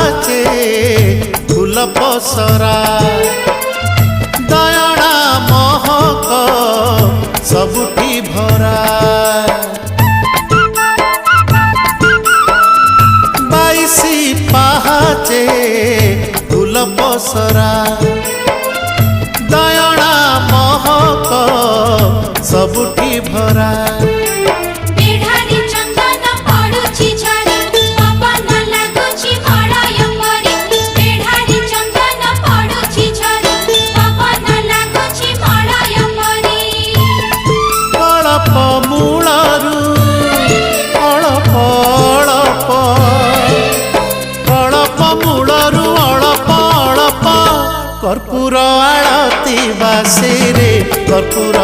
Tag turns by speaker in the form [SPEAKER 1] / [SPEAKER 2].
[SPEAKER 1] पाहाचे फूल पसरा दयणा महक सबुठी भरा बाईसी पाहाचे फूल पसरा दयणा महक सबुठी भरा कर्पूर आळती बासे रे कर्पूर